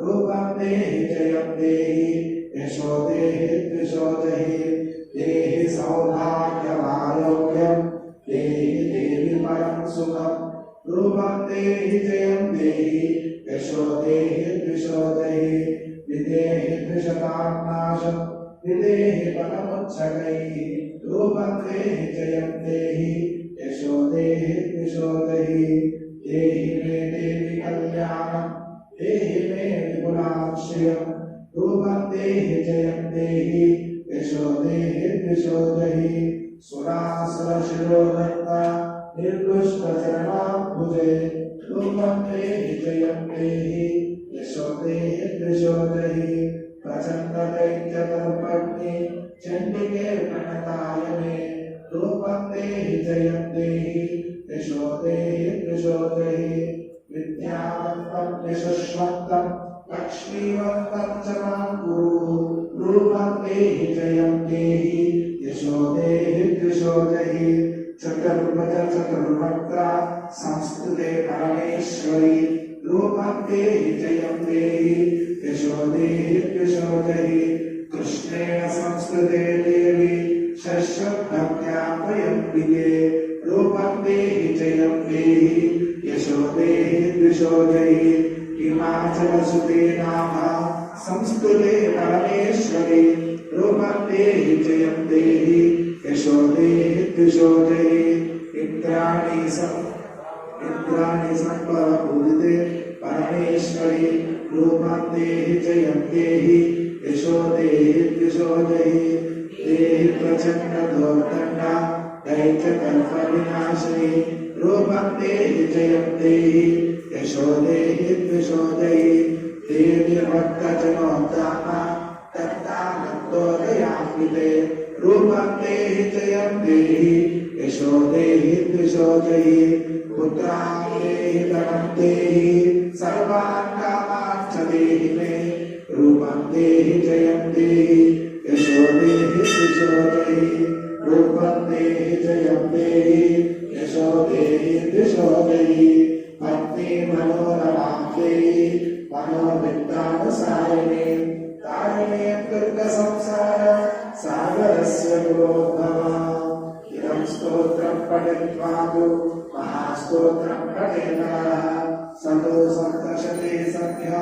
रूपं देहि जयं देहि यशो देहि द्विषो देहि देहि सौभाग्यमारोग्यं देहि देवी परं सुखं रूपं देहि जयं देहि यशो देहि द्विषो देहि विदेहि द्विषतां नाशं विदेहि परमुच्चकैः रूपं देहि जयं देहि यशो देहि द्विषो देहि देहि मे देवी कल्याणं देहि मे विपुलाक्षयं रूपं देहि जयं देहि यशो देहि द्विषो देहि सुरासुरशिरोधत्ता निर्दुष्टचरणाम्बुजे रूपं देहि जयं देहि यशो देहि द्विषो देहि प्रचण्डदैत्यदर्पग्नि चण्डिके प्रणताय मे रूपं देहि जयं देहि यशो देहि द्विषो देहि विद्यावन्तं यशस्वन्तं लक्ष्मीवन्तं च मां कुरु रूपं देहि जयं देहि यशो देहि द्विषो देहि चतुर्भुज चतुर्वक्त्रा संस्कृते परमेश्वरी रूपं देहि जयं देहि यशो देहि द्विषो देहि कृष्णेन संस्कृते देवी शश्वद्भक्त्यापयम्बिके रूपं देहि जयं देहि यशो देहि द्विषो देहि हिमाचलसुते नाम संस्कृते परमेश्वरी रूपं देहि जयं देहि यशो देहि द्विषो देहि इंद्राणि संभवपूजिते परमेश्वरी रूपं देहि जयं देहि यशो देहि द्विषो देहि देहि प्रचण्डदोर्दण्डा दैत्यकल्पविनाशिनी रूपं देहि जयं देहि यशो देहि द्विषो देहि देवी भक्तजनोद्धामा तत्तानन्दोदयान्विते रूपं देहि जयं देहि यशो देहि द्विषो देहि पुत्रां देहि धनं देहि सर्वान् कामान् च देहि मे रूपं देहि जयं देहि यशो देहि द्विषो देहि रूपं देहि जयं देहि यशो देहि द्विषो देहि भक्ति मनोरमां देहि मनोविद्यानुसारिणी तारिणी दुर्गसंसार सागरस्य गुरोद्भवा इदं स्तोत्रं पठित्वा महास्तोत्रं पठेत् सतो सप्तशते संख्या